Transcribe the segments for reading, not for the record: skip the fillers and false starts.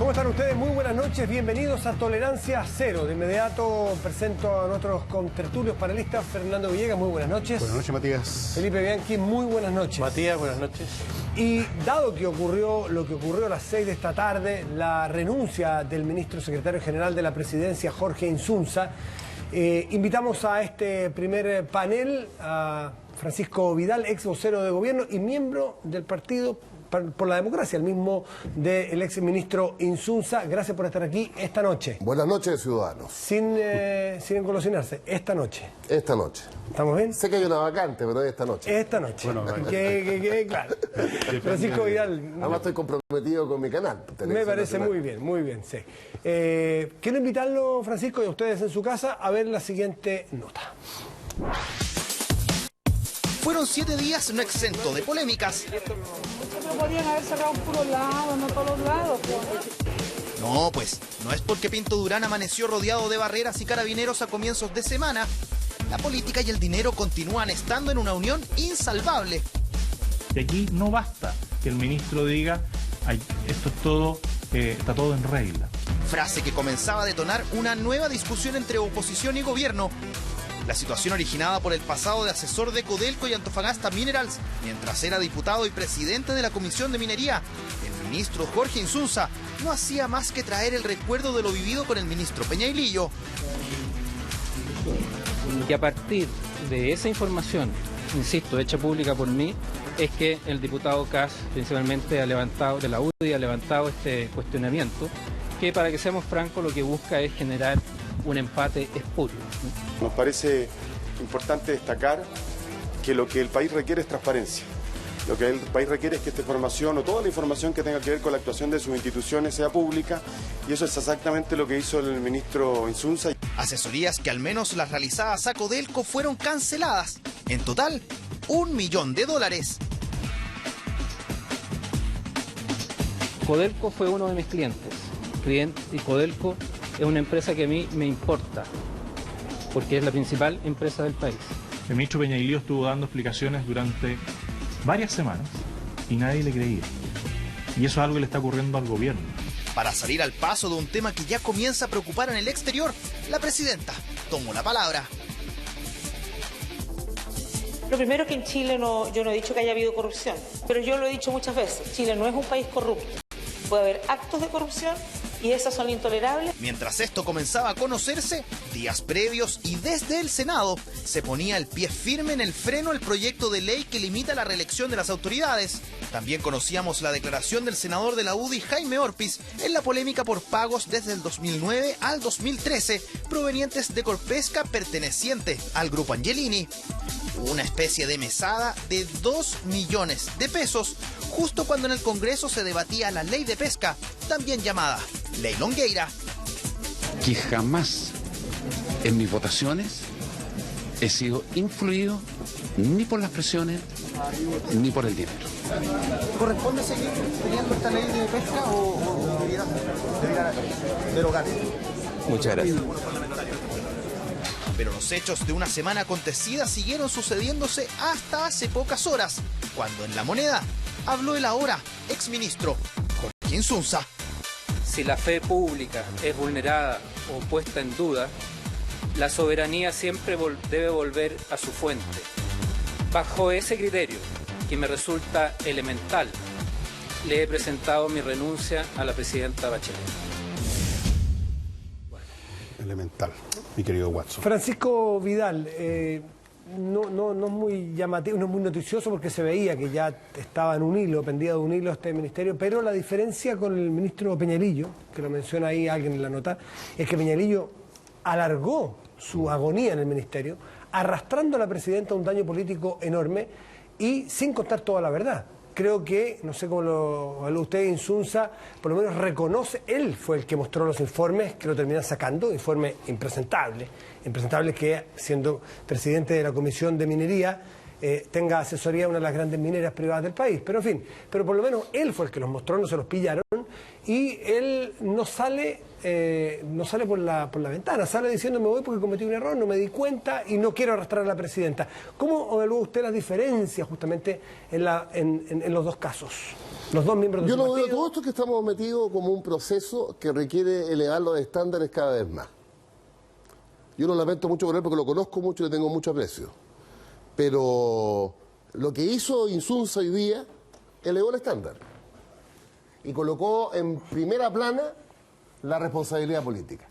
¿Cómo están ustedes? Muy buenas noches, bienvenidos a Tolerancia Cero. De inmediato presento a nuestros contertulios panelistas. Fernando Villegas, muy buenas noches. Buenas noches, Matías. Felipe Bianchi, muy buenas noches. Matías, buenas noches. Y dado que ocurrió lo que ocurrió a las 6 de esta tarde, la renuncia del ministro secretario general de la Presidencia, Jorge Insunza, invitamos a este primer panel a Francisco Vidal, ex vocero de gobierno y miembro del Partido por la Democracia, el mismo del ex ministro Insunza. Gracias por estar aquí esta noche. Buenas noches, ciudadanos. Sin engolosinarse, esta noche. Esta noche. ¿Estamos bien? Sé que hay una vacante, pero es esta noche. Esta noche. Bueno, claro. Francisco Vidal. Además estoy comprometido con mi canal. Me parece muy bien, sí. Quiero invitarlo, Francisco, y a ustedes en su casa a ver la siguiente nota. Fueron 7 días no exento de polémicas. Pero podrían haber cerrado un puro lado, no todos los lados. No, pues, no es porque Pinto Durán amaneció rodeado de barreras y carabineros a comienzos de semana. La política y el dinero continúan estando en una unión insalvable. Y aquí no basta que el ministro diga, ay, esto es todo, está todo en regla. Frase que comenzaba a detonar una nueva discusión entre oposición y gobierno. La situación originada por el pasado de asesor de Codelco y Antofagasta Minerals, mientras era diputado y presidente de la Comisión de Minería, el ministro Jorge Insunza no hacía más que traer el recuerdo de lo vivido con el ministro Peñailillo. Y a partir de esa información, insisto, hecha pública por mí, es que el diputado Kass principalmente ha levantado, de la UDI, ha levantado este cuestionamiento, que para que seamos francos lo que busca es generar un empate espurio. Nos parece importante destacar que lo que el país requiere es transparencia. Lo que el país requiere es que esta información o toda la información que tenga que ver con la actuación de sus instituciones sea pública, y eso es exactamente lo que hizo el ministro Insunza. Asesorías que al menos las realizadas a Codelco fueron canceladas. En total, $1 millón. Codelco fue uno de mis clientes y Codelco es una empresa que a mí me importa, porque es la principal empresa del país. El ministro Peñailillo estuvo dando explicaciones durante varias semanas y nadie le creía. Y eso es algo que le está ocurriendo al gobierno. Para salir al paso de un tema que ya comienza a preocupar en el exterior, la presidenta tomó la palabra. Lo primero que en Chile yo no he dicho que haya habido corrupción, pero yo lo he dicho muchas veces, Chile no es un país corrupto. Puede haber actos de corrupción y esos son intolerables. Mientras esto comenzaba a conocerse, días previos y desde el Senado, se ponía el pie firme en el freno el proyecto de ley que limita la reelección de las autoridades. También conocíamos la declaración del senador de la UDI, Jaime Orpiz, en la polémica por pagos desde el 2009 al 2013, provenientes de Corpesca perteneciente al Grupo Angelini. Una especie de mesada de 2 millones de pesos, justo cuando en el Congreso se debatía la ley de pesca, también llamada Ley Longueira. Que jamás en mis votaciones he sido influido ni por las presiones ni por el dinero. ¿Corresponde seguir teniendo esta ley de pesca o debería derogarse? Muchas gracias. Pero los hechos de una semana acontecida siguieron sucediéndose hasta hace pocas horas, cuando en La Moneda habló el ahora exministro Jorge Insunza. Si la fe pública es vulnerada o puesta en duda, la soberanía siempre debe volver a su fuente. Bajo ese criterio, que me resulta elemental, le he presentado mi renuncia a la presidenta Bachelet. Elemental, mi querido Watson. Francisco Vidal, no es muy llamativo, no es muy noticioso porque se veía que ya estaba en un hilo, pendía de un hilo este ministerio, pero la diferencia con el ministro Peñailillo, que lo menciona ahí alguien en la nota, es que Peñailillo alargó su agonía en el ministerio, arrastrando a la presidenta un daño político enorme y sin contar toda la verdad. Creo que, no sé cómo lo habló usted, Insunza, por lo menos reconoce, él fue el que mostró los informes que lo terminan sacando, informes impresentables que siendo presidente de la Comisión de Minería, tenga asesoría de una de las grandes mineras privadas del país. Pero en fin, pero por lo menos él fue el que los mostró, no se los pillaron, y él no sale por la ventana, sale diciendo me voy porque cometí un error, no me di cuenta y no quiero arrastrar a la presidenta. ¿Cómo evalúa usted las diferencias justamente en los dos casos? Los dos miembros de Yo su lo veo partido. todo esto que estamos metidos como un proceso que requiere elevar los estándares cada vez más. Yo lo lamento mucho por él porque lo conozco mucho y le tengo mucho aprecio. Pero lo que hizo Insunza hoy día elevó el estándar y colocó en primera plana la responsabilidad política.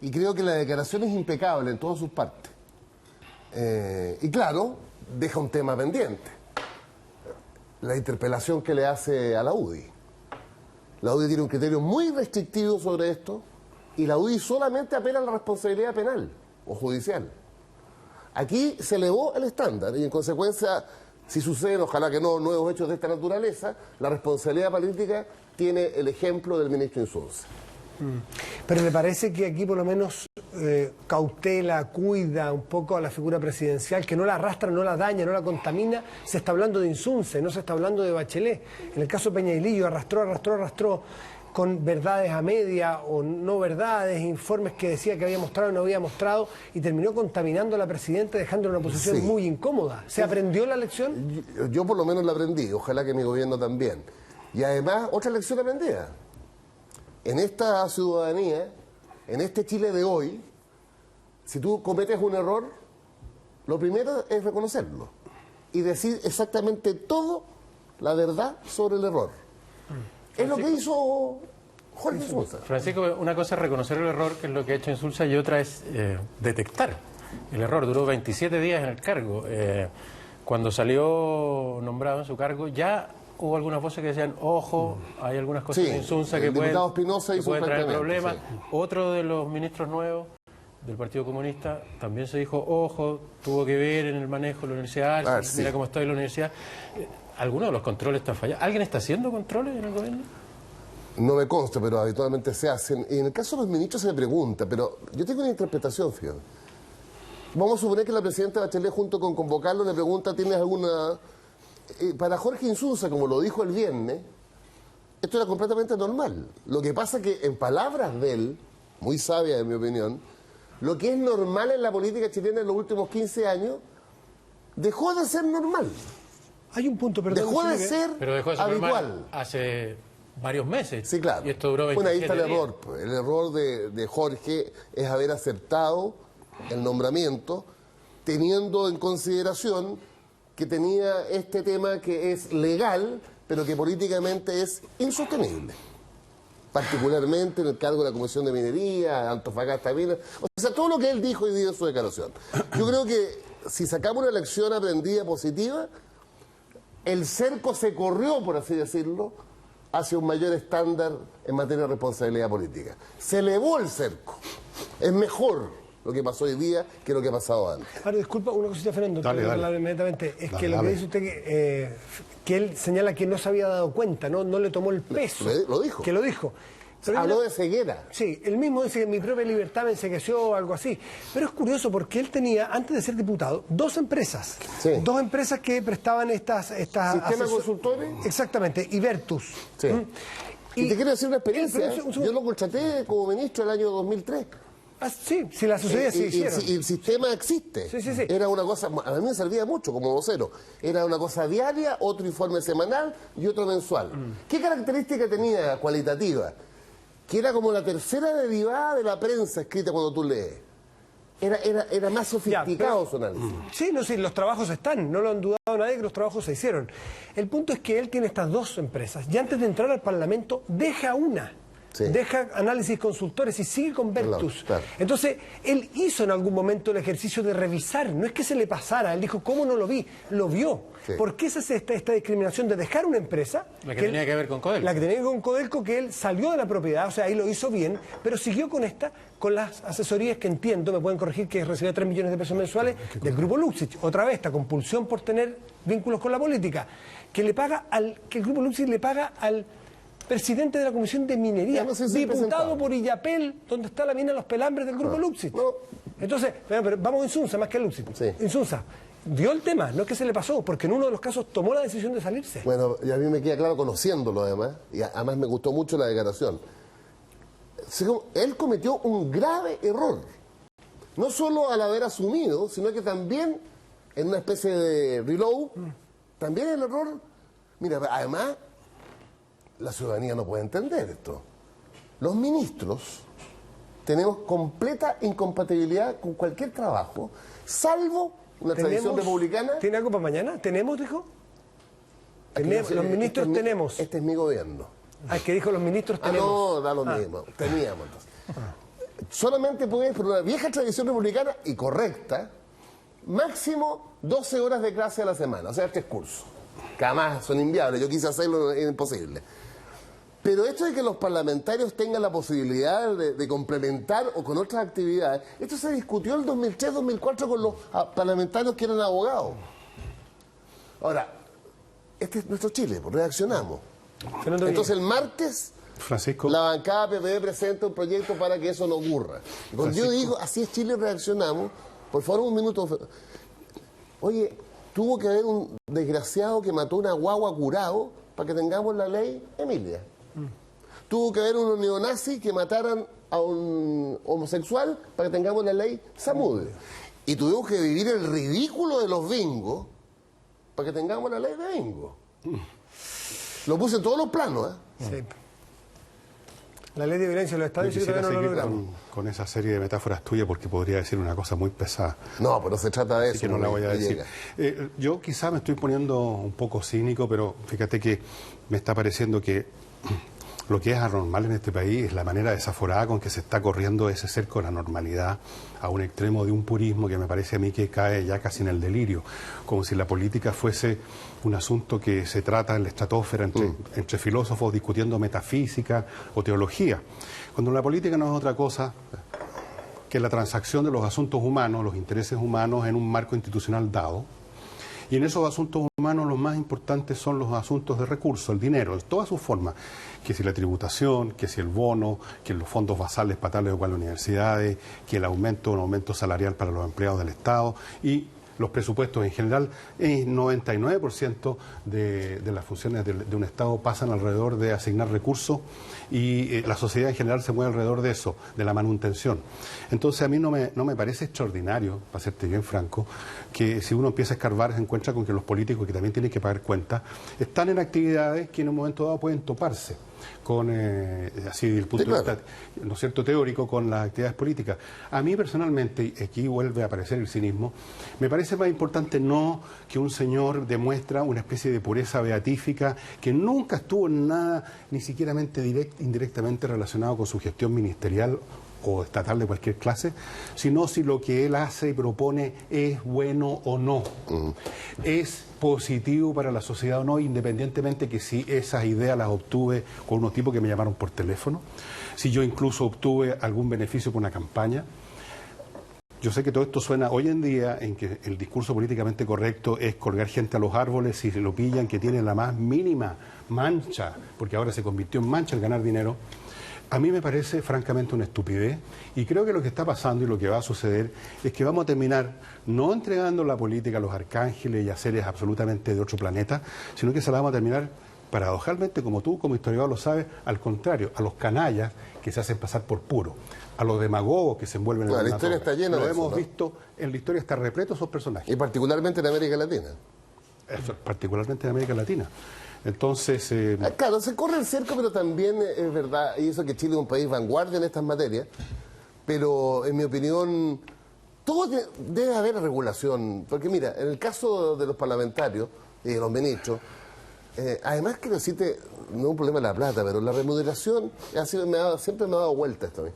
Y creo que la declaración es impecable en todas sus partes. Y claro, deja un tema pendiente. La interpelación que le hace a la UDI. La UDI tiene un criterio muy restrictivo sobre esto y la UDI solamente apela a la responsabilidad penal o judicial. Aquí se elevó el estándar y en consecuencia, si suceden, ojalá que no, nuevos hechos de esta naturaleza, la responsabilidad política tiene el ejemplo del ministro Insunza. Pero ¿le parece que aquí por lo menos cautela, cuida un poco a la figura presidencial, que no la arrastra, no la daña, no la contamina? Se está hablando de Insunza, no se está hablando de Bachelet. En el caso de Peñailillo arrastró con verdades a media o no verdades, informes que decía que había mostrado y no había mostrado, y terminó contaminando a la presidenta, dejándola en una posición muy incómoda. ¿Se aprendió la lección? Yo por lo menos la aprendí, ojalá que mi gobierno también. Y además, otra lección aprendida. En esta ciudadanía, en este Chile de hoy, si tú cometes un error, lo primero es reconocerlo y decir exactamente todo la verdad sobre el error. Es lo que hizo Jorge Insulza. Francisco, una cosa es reconocer el error, que es lo que ha hecho Insulza, y otra es detectar el error. Duró 27 días en el cargo. Cuando salió nombrado en su cargo, ya hubo algunas voces que decían, ojo, hay algunas cosas de Insunza que pueden traer problemas. Sí. Otro de los ministros nuevos del Partido Comunista también se dijo, ojo, tuvo que ver en el manejo de la universidad, mira cómo está en la universidad. Algunos de los controles están fallados. ¿Alguien está haciendo controles en el gobierno? No me consta, pero habitualmente se hacen. Y en el caso de los ministros se le pregunta, pero yo tengo una interpretación, fíjate. Vamos a suponer que la presidenta Bachelet, junto con convocarlo, le pregunta, ¿tienes alguna...? Para Jorge Insunza, como lo dijo el viernes, esto era completamente normal. Lo que pasa es que, en palabras de él, muy sabia en mi opinión, lo que es normal en la política chilena en los últimos 15 años, dejó de ser normal. Hay un punto, perdón. Dejó de ser pero dejó de ser habitual. Hace varios meses. Sí, claro. Y esto duró 27 bueno, ahí está el días. error. El error de Jorge es haber aceptado el nombramiento, teniendo en consideración que tenía este tema que es legal, pero que políticamente es insostenible. Particularmente en el cargo de la Comisión de Minería, Antofagasta Minas, o sea, todo lo que él dijo hoy día en su declaración. Yo creo que si sacamos una lección aprendida positiva, el cerco se corrió, por así decirlo, hacia un mayor estándar en materia de responsabilidad política. Se elevó el cerco. Es mejor lo que pasó hoy día que lo que ha pasado antes. Ahora, disculpa, una cosita, Fernando, dale. inmediatamente. Es que lo que dice usted que él señala que no se había dado cuenta, no le tomó el peso. Lo dijo. Que lo dijo. Pero habló de ceguera. Sí, él mismo dice que mi propia libertad me ensegueció o algo así. Pero es curioso porque él tenía, antes de ser diputado, dos empresas. Sí. Dos empresas que prestaban estas ¿Sistema consultores? Exactamente, Ibertus. Sí. Y te quiero decir una experiencia. Yo lo contraté como ministro el año 2003. Sí, si la sociedad se hicieron. Y el sistema existe. Sí. Era una cosa, a mí me servía mucho como vocero. Era una cosa diaria, otro informe semanal y otro mensual. ¿Qué característica tenía cualitativa? Que era como la tercera derivada de la prensa escrita cuando tú lees. Era más sofisticado su análisis. Sí, los trabajos están, no lo han dudado nadie que los trabajos se hicieron. El punto es que él tiene estas dos empresas y antes de entrar al Parlamento deja una. Sí. Deja Análisis Consultores y sigue con Vertus. Claro. Entonces, él hizo en algún momento el ejercicio de revisar, no es que se le pasara, él dijo, ¿cómo no lo vi? Lo vio. Sí. ¿Por qué se hace esta discriminación de dejar una empresa? La que tenía que ver con Codelco. La que tenía que ver con Codelco, que él salió de la propiedad, o sea, ahí lo hizo bien, pero siguió con con las asesorías que entiendo, me pueden corregir, que recibía 3 millones de pesos mensuales del Grupo Luxich. Otra vez, esta compulsión por tener vínculos con la política, que el Grupo Luxich le paga al presidente de la Comisión de Minería, diputado por Illapel, donde está la mina Los Pelambres del Grupo Luxich. No. Entonces, pero vamos a Insunza más que a Luxich. Sí. Insunza. dio el tema, no es que se le pasó, porque en uno de los casos tomó la decisión de salirse. Bueno, y a mí me queda claro conociéndolo además, y además me gustó mucho la declaración. Él cometió un grave error, no solo al haber asumido, sino que también en una especie de reload, también el error, mira, además la ciudadanía no puede entender esto. Los ministros tenemos completa incompatibilidad con cualquier trabajo, salvo una tradición republicana. ¿Tiene algo para mañana? ¿Tenemos, dijo? Los ministros tenemos. Este es mi gobierno. Ah, es que dijo los ministros tenemos. No, da lo mismo. Teníamos entonces. Solamente puedes, por una vieja tradición republicana y correcta, máximo 12 horas de clase a la semana, o sea, 3 cursos. Que además son inviables, yo quise hacerlo, es imposible. Pero esto de que los parlamentarios tengan la posibilidad de complementar o con otras actividades, esto se discutió en el 2003-2004 con los parlamentarios que eran abogados. Ahora, este es nuestro Chile, pues reaccionamos. Entonces el martes, Francisco, la bancada PPD presenta un proyecto para que eso no ocurra. Y cuando yo digo, así es Chile, reaccionamos, por favor un minuto. Oye, tuvo que haber un desgraciado que mató una guagua curado para que tengamos la ley Emilia. Tuvo que haber unos neonazis que mataran a un homosexual para que tengamos la ley Samudio. Y tuvimos que vivir el ridículo de los bingos para que tengamos la ley de bingo. Lo puse en todos los planos, Sí. La ley de violencia de los estados y todavía no lo logramos. Con esa serie de metáforas tuyas, porque podría decir una cosa muy pesada. No, pero se trata de Así eso. que no la voy a decir. Yo quizá me estoy poniendo un poco cínico, pero fíjate que me está pareciendo que lo que es anormal en este país es la manera desaforada con que se está corriendo ese cerco de la normalidad a un extremo de un purismo que me parece a mí que cae ya casi en el delirio, como si la política fuese un asunto que se trata en la estratosfera entre filósofos discutiendo metafísica o teología, cuando la política no es otra cosa que la transacción de los asuntos humanos, los intereses humanos en un marco institucional dado. Y en esos asuntos humanos los más importantes son los asuntos de recursos, el dinero, en todas sus formas, que si la tributación, que si el bono, que los fondos basales para tales o cuales universidades, que el aumento, un aumento salarial para los empleados del Estado y los presupuestos en general. El 99% de las funciones de un Estado pasan alrededor de asignar recursos y la sociedad en general se mueve alrededor de eso, de la manutención. Entonces a mí no me parece extraordinario, para serte bien franco, que si uno empieza a escarbar se encuentra con que los políticos, que también tienen que pagar cuentas, están en actividades que en un momento dado pueden toparse con, así desde el punto de vista, ¿no es cierto?, teórico, con las actividades políticas. A mí personalmente, y aquí vuelve a aparecer el cinismo, me parece más importante no que un señor demuestra una especie de pureza beatífica que nunca estuvo en nada, ni siquiera indirectamente relacionado con su gestión ministerial o estatal de cualquier clase, sino si lo que él hace y propone es bueno o no, es positivo para la sociedad o no, independientemente que si esas ideas las obtuve con unos tipos que me llamaron por teléfono, si yo incluso obtuve algún beneficio por una campaña. Yo sé que todo esto suena hoy en día en que el discurso políticamente correcto es colgar gente a los árboles si lo pillan que tiene la más mínima mancha, porque ahora se convirtió en mancha el ganar dinero. A mí me parece francamente una estupidez y creo que lo que está pasando y lo que va a suceder es que vamos a terminar no entregando la política a los arcángeles y a seres absolutamente de otro planeta, sino que se la vamos a terminar, paradojalmente, como tú como historiador lo sabes, al contrario, a los canallas que se hacen pasar por puros, a los demagogos que se envuelven en la historia está llena de eso, hemos visto, en la historia está repleto esos personajes. Y particularmente en América Latina. Eso, particularmente en América Latina. Entonces... Claro, se corre el cerco, pero también es verdad, y eso que Chile es un país vanguardia en estas materias, pero en mi opinión, todo debe haber regulación, porque mira, en el caso de los parlamentarios y de los ministros, además quiero decirte, no es un problema de la plata, pero la remuneración siempre me ha dado vuelta esto a mí.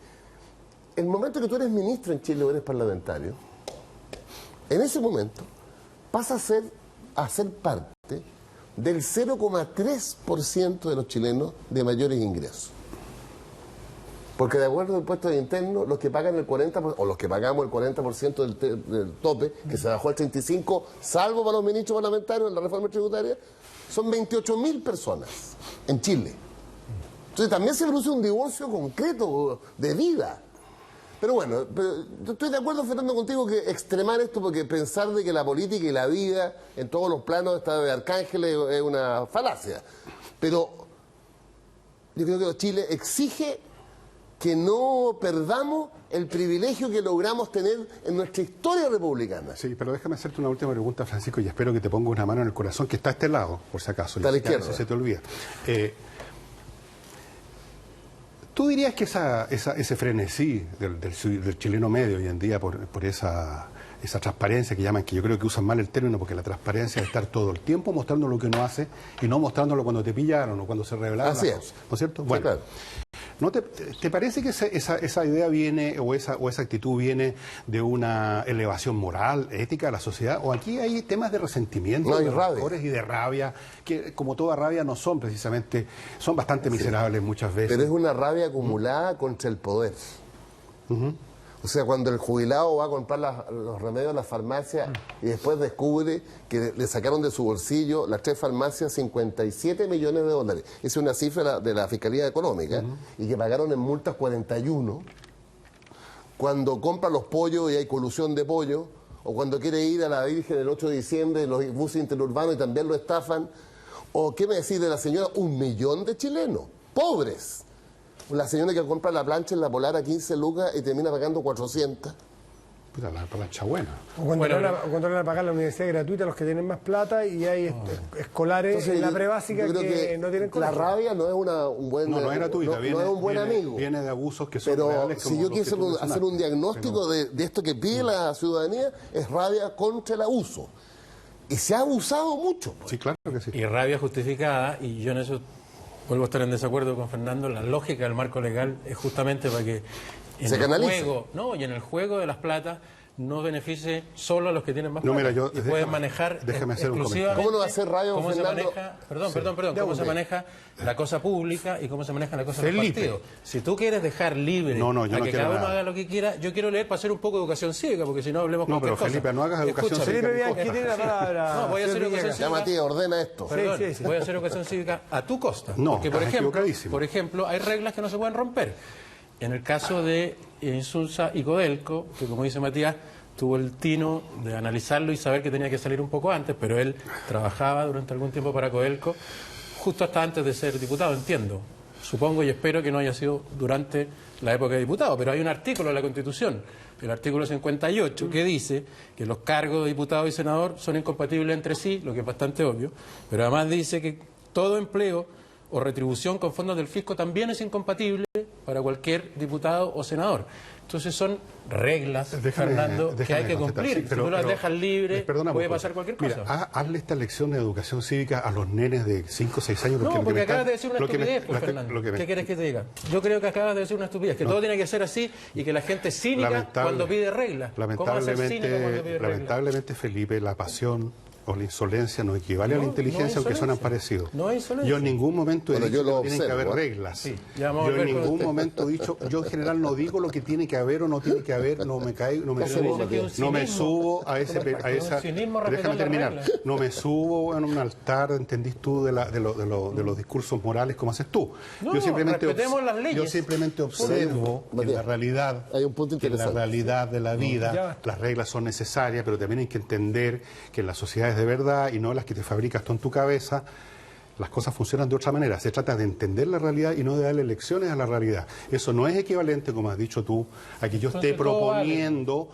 El momento que tú eres ministro en Chile o eres parlamentario, en ese momento pasa a ser parte del 0,3% de los chilenos de mayores ingresos. Porque de acuerdo al impuesto interno, los que pagan el 40%, o los que pagamos el 40% del tope, que se bajó al 35%, salvo para los ministros parlamentarios en la reforma tributaria, son 28.000 personas en Chile. Entonces también se produce un divorcio concreto de vida. Pero bueno, estoy de acuerdo, Fernando, contigo que extremar esto, porque pensar de que la política y la vida en todos los planos está de arcángeles es una falacia. Pero yo creo que Chile exige que no perdamos el privilegio que logramos tener en nuestra historia republicana. Sí, pero déjame hacerte una última pregunta, Francisco, y espero que te ponga una mano en el corazón, que está a este lado, por si acaso. Está a la izquierda. Si se te olvida. ¿Tú dirías que ese frenesí del chileno medio hoy en día por esa transparencia que llaman, que yo creo que usan mal el término, porque la transparencia es estar todo el tiempo mostrando lo que uno hace y no mostrándolo cuando te pillaron o cuando se revelaron las cosas, ¿no es cierto? Bueno, sí, claro. ¿No te parece que esa idea viene o esa actitud viene de una elevación moral, ética de la sociedad? ¿O aquí hay temas de resentimiento, de rencores y de rabia, que como toda rabia no son precisamente, son bastante miserables muchas veces? Pero es una rabia acumulada contra el poder. O sea, cuando el jubilado va a comprar los remedios a la farmacia y después descubre que le sacaron de su bolsillo las 3 farmacias 57 millones de dólares. Esa es una cifra de la Fiscalía Económica, y que pagaron en multas 41. Cuando compra los pollos y hay colusión de pollo, o cuando quiere ir a la Virgen el 8 de diciembre, los buses interurbanos y también lo estafan. O, ¿qué me decís de la señora? 1 millón de chilenos, pobres. La señora que compra la plancha en la Polar a 15 lucas y termina pagando 400. Puta, la plancha buena. O cuando van a pagar la universidad gratuita a los que tienen más plata, y hay escolares. Entonces, en la prebásica que no tienen colegio. La rabia no es un buen... No es gratuita. No es un buen amigo. Viene de abusos que son reales. Pero si yo quiero hacer un diagnóstico de esto que pide la ciudadanía, es rabia contra el abuso. Y se ha abusado mucho. Pues. Sí, claro que sí. Y rabia justificada, y yo en eso vuelvo a estar en desacuerdo con Fernando. La lógica del marco legal es justamente para que en el juego de las platas no beneficie solo a los que tienen más plata. Mira, y pueden manejar exclusivamente ¿Cómo lo va a hacer radio, cómo Fernando? se maneja, cómo se maneja la cosa pública y cómo se maneja la cosa del partido. Si tú quieres dejar libre a que cada uno haga lo que quiera, yo quiero leer para hacer un poco de educación cívica, porque si no hablemos con pero Felipe, no hagas educación cívica. Felipe, aquí tiene la palabra. No, voy a hacer educación cívica. Matías, ordena esto. Perdón, voy a hacer educación cívica a tu costa. No, porque, por ejemplo, hay reglas que no se pueden romper. En el caso de Insulza y Codelco, que como dice Matías, tuvo el tino de analizarlo y saber que tenía que salir un poco antes, pero él trabajaba durante algún tiempo para Codelco, justo hasta antes de ser diputado, entiendo. Supongo y espero que no haya sido durante la época de diputado, pero hay un artículo en la Constitución, el artículo 58, que dice que los cargos de diputado y senador son incompatibles entre sí, lo que es bastante obvio, pero además dice que todo empleo o retribución con fondos del fisco también es incompatible para cualquier diputado o senador. Entonces son reglas, Fernando, que hay que cumplir. Sí, pero, si tú las dejas libres, puede pasar cualquier cosa. Mira, hazle esta lección de educación cívica a los nenes de 5 o 6 años. No, porque acabas de decir una estupidez, Fernando. ¿Qué quieres que te diga? Yo creo que acabas de decir una estupidez, que todo tiene que ser así y que la gente es cínica cuando pide reglas. Lamentablemente, Felipe, la pasión o la insolencia no equivale a la inteligencia, aunque suenan parecidos. Yo en ningún momento he dicho que tienen que haber reglas. Sí, yo en ningún momento he dicho, yo en general no digo lo que tiene que haber o no tiene que haber, no me subo a esa... Déjame terminar. No me subo en un altar, ¿entendís tú?, de los discursos morales como haces tú. Yo simplemente observo que en la realidad, en la realidad de la vida, las reglas son necesarias, pero también hay que entender que en la sociedad de verdad y no las que te fabricas tú en tu cabeza. Las cosas funcionan de otra manera. Se trata de entender la realidad y no de darle lecciones a la realidad. Eso no es equivalente, como has dicho tú, a que yo esté proponiendo.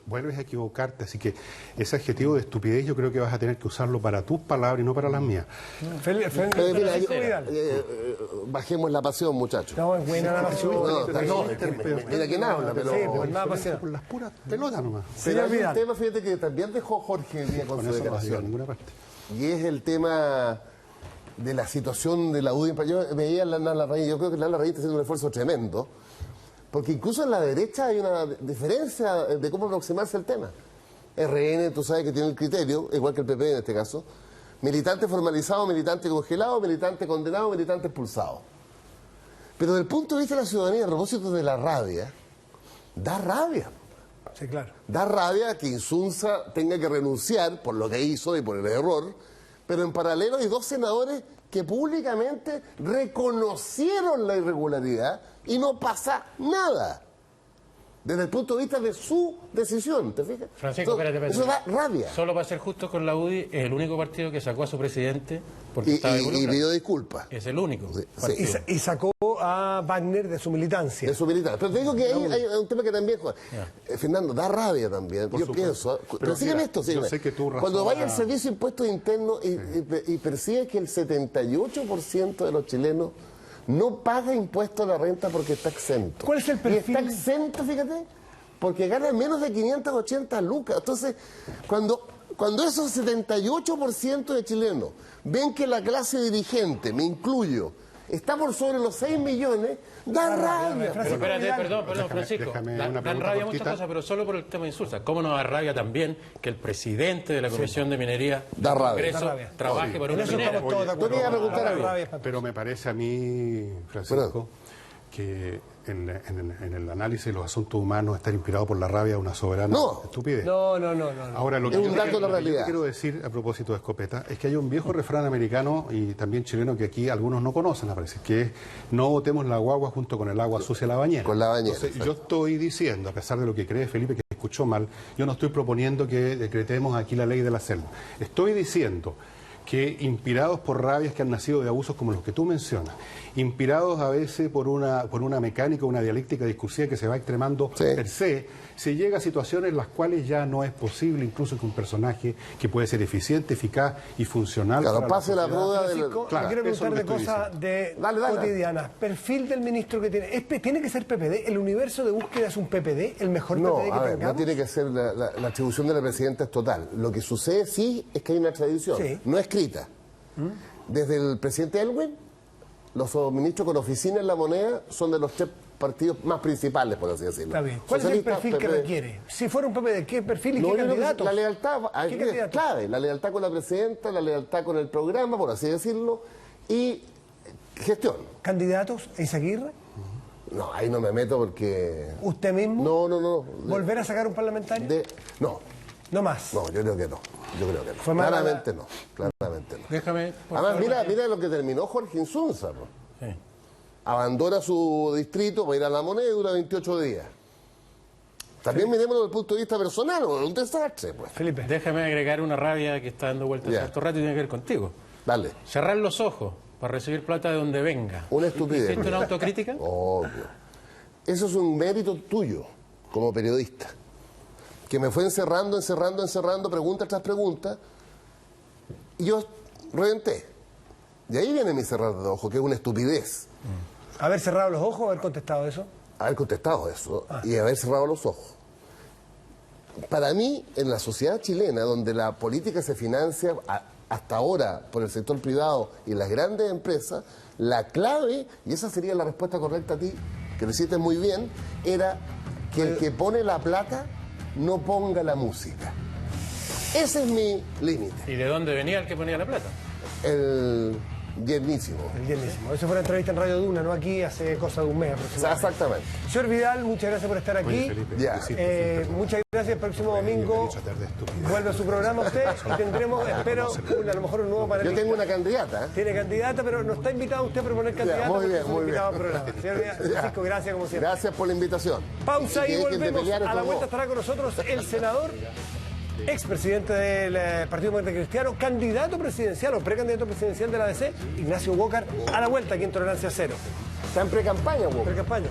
Vuelves a equivocarte. Así que ese adjetivo de estupidez yo creo que vas a tener que usarlo para tus palabras y no para las mías. Bajemos la pasión, muchachos. No, es buena la pasión. Mira quién habla, pero... Sí, pues nada pasión. Por las puras pelotas nomás. Pero hay un tema, fíjate, que también dejó Jorge el día con su declaración. Ninguna parte. Y es el tema de la situación de la UDI. Yo veía a Lana Larraín, yo creo que Lana Larraín está haciendo un esfuerzo tremendo, porque incluso en la derecha hay una diferencia de cómo aproximarse al tema. RN, tú sabes que tiene el criterio, igual que el PP en este caso, militante formalizado, militante congelado, militante condenado, militante expulsado. Pero desde el punto de vista de la ciudadanía, a propósito de la rabia, da rabia. Sí, claro. Da rabia que Insunza tenga que renunciar por lo que hizo y por el error, Pero en paralelo hay 2 senadores que públicamente reconocieron la irregularidad y no pasa nada. Desde el punto de vista de su decisión, ¿te fijas? Francisco, espérate. Eso da rabia. Solo para ser justo con la UDI, es el único partido que sacó a su presidente porque estaba involucrado. Y pidió disculpas. Es el único. Sí. Y sacó a Wagner de su militancia. De su militancia. Pero te digo que hay un tema que también, Fernando, da rabia también. Yo pienso. Pero sígueme esto, sígueme. Yo sé que tú Cuando vaya al Servicio de Impuestos Internos y percibes que el 78% de los chilenos no paga impuesto a la renta porque está exento. ¿Cuál es el perfil? Y está exento, fíjate, porque gana menos de 580 lucas. Entonces, cuando esos 78% de chilenos ven que la clase dirigente, me incluyo, está por sobre los 6 millones, da rabia. Pero espérate, perdón, Francisco. Dan rabia muchas cosas, pero solo por el tema de insulsa. ¿Cómo no da rabia también que el presidente de la Comisión de Minería da rabia. Trabaje por una minera? Pero me parece a mí, Francisco, que en el análisis de los asuntos humanos estar inspirado por la rabia es una soberana estupidez. No. Ahora, lo que es un dato de la realidad. Yo quiero decir a propósito de Escopeta es que hay un viejo refrán americano y también chileno que aquí algunos no conocen, parece, que es: no botemos la guagua junto con el agua sucia de la bañera. Con la bañera. Entonces, yo estoy diciendo, a pesar de lo que cree Felipe, que escuchó mal, yo no estoy proponiendo que decretemos aquí la ley de la selva. Estoy diciendo que, inspirados por rabias que han nacido de abusos como los que tú mencionas, inspirados a veces por una mecánica, una dialéctica discursiva que se va extremando per se llega a situaciones en las cuales ya no es posible incluso que un personaje que puede ser eficiente, eficaz y funcional... Claro, pase la rueda del... Claro, quiero preguntar de cosas cotidianas. Perfil del ministro que tiene. ¿Tiene que ser PPD? ¿El universo de búsqueda es un PPD? ¿El mejor PPD que tengamos? No tiene que ser. La atribución de la presidenta es total. Lo que sucede sí es que hay una tradición, no escrita. Desde el presidente Elwin, los ministros con oficina en la moneda son de los 3 partidos más principales, por así decirlo. Está bien. ¿Cuál es el perfil que requiere? Si fuera un PPD, ¿qué perfil y qué candidatos? La lealtad es clave. La lealtad con la presidenta, la lealtad con el programa, por así decirlo, y gestión. ¿Candidatos? ¿Eizaguirre? No, ahí no me meto porque... ¿Usted mismo? No. ¿Volver a sacar un parlamentario? No. ¿No más? No, yo creo que no. Claramente no. Déjame... Además, mira lo que terminó Jorge Insunza. Abandona su distrito para ir a La Moneda y dura 28 días. También mirémoslo desde el punto de vista personal, un desastre. Pues. Felipe, déjame agregar una rabia que está dando vueltas cierto rato y tiene que ver contigo. Dale. Cerrar los ojos para recibir plata de donde venga. Una estupidez. ¿Hiciste una autocrítica? Obvio. Eso es un mérito tuyo como periodista, que me fue encerrando, pregunta tras pregunta, y yo reventé. Y ahí viene mi cerrar de ojos, que es una estupidez. ¿Haber cerrado los ojos o haber contestado eso? Haber contestado eso y haber cerrado los ojos. Para mí, en la sociedad chilena, donde la política se financia hasta ahora por el sector privado y las grandes empresas, la clave, y esa sería la respuesta correcta a ti, que lo hiciste muy bien, era que el que pone la plata no ponga la música. Ese es mi límite. ¿Y de dónde venía el que ponía la plata? El Yernísimo. Eso fue una entrevista en Radio Duna, no aquí, hace cosa de un mes aproximadamente. Exactamente. Señor Vidal, muchas gracias por estar aquí. Oye, Felipe, muchas gracias. El próximo domingo vuelve a su programa usted y tendremos, espero, a lo mejor un nuevo panelista. Yo tengo una candidata. Tiene candidata, pero no está invitado usted a proponer candidata. Muy bien. Al programa. Señor Francisco, gracias como siempre. Gracias por la invitación. Pausa y volvemos. A la vuelta estará con nosotros el senador, expresidente del Partido Demócrata Cristiano, candidato presidencial o precandidato presidencial de la ADC, Ignacio Walker, a la vuelta aquí en Tolerancia Cero. Está en pre-campaña, Pre-campaña.